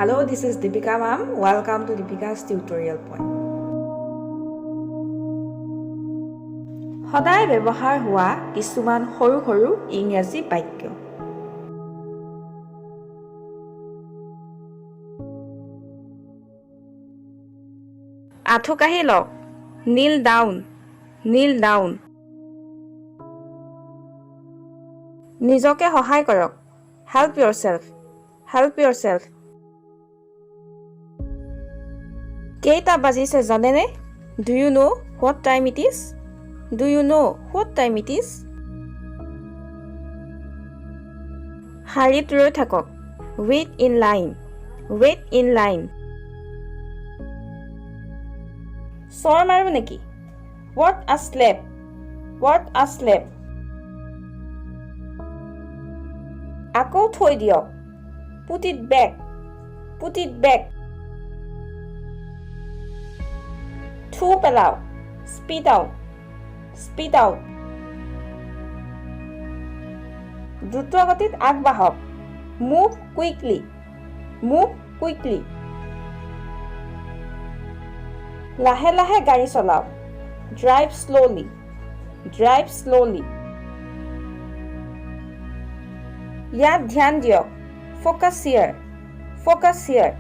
Hello, this is Deepika ma'am. Welcome to Deepika's tutorial point. সদায় ব্যৱহাৰ হোৱা কিছুমান সৰু সৰু ইংৰাজী বাক্য। আঁঠু কাঢ়ি লওক, kneel down, kneel down. নিজকে সহায় কৰক, help yourself, help yourself. কেইটা বাজিছে জানেনে? Do you know what time it is? Do you know what time it is? শাৰীত ৰৈ থাকক, wait in line, wait in line. চৰ মাৰো নেকি? What a slap, what a slap. আকৌ থৈ দিয়ক, put it back, put it back. থু পেলাও, spit out, spit out. দ্ৰুত গতিত আগবাঢ়ক, move quickly, move quickly. লাহে লাহে গাড়ী চলাওক, drive slowly, drive slowly. ইয়াত ধ্যান দিয়ক, focus here, focus here.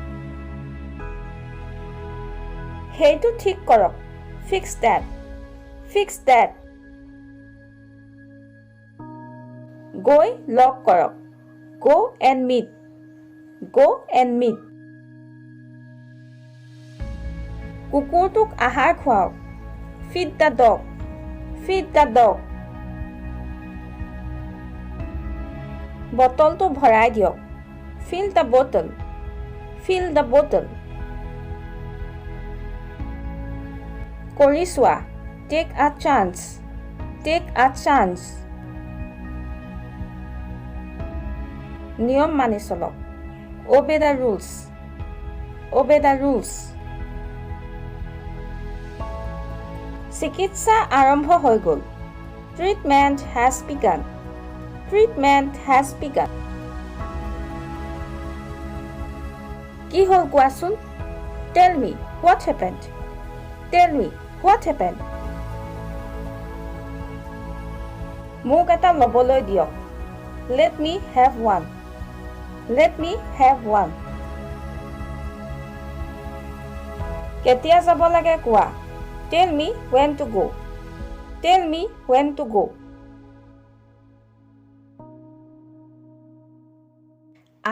সেইটো ঠিক কৰক, fix that, fix that. গৈ লগ কৰক, go and meet, go and meet. কুকুৰটোক আহাৰ খুৱাওক, feed the dog, feed the dog. বটলটো ভৰাই দিয়ক, fill the bottle, fill the bottle. কৰি চোৱা, take a chance, take a chance. নিয়ম মানি চলক, obey the rules, obey the rules. চিকিৎসা আৰম্ভ হৈ গ'ল, treatment has begun, treatment has begun. কি হ'ল কোৱাচোন? Tell me what happened, tell me what happened. মোক এটা ল'বলৈ দিয়ক, let me have one, let me have one. কেতিয়া যাব লাগে কোৱা, tell me when to go, tell me when to go.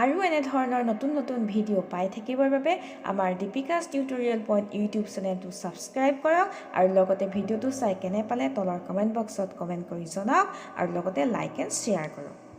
আৰু এনে ধৰণৰ নতুন নতুন ভিডিঅ' পাই থাকিবৰ বাবে আমাৰ দীপিকাছ টিউটৰিয়েল পইণ্ট ইউটিউব চেনেলটো ছাবস্ক্ৰাইব কৰক আৰু লগতে ভিডিঅ'টো চাই কেনে পালে তলৰ কমেণ্ট বক্সত কমেণ্ট কৰি জনাওক আৰু লগতে লাইক এণ্ড শ্বেয়াৰ কৰক।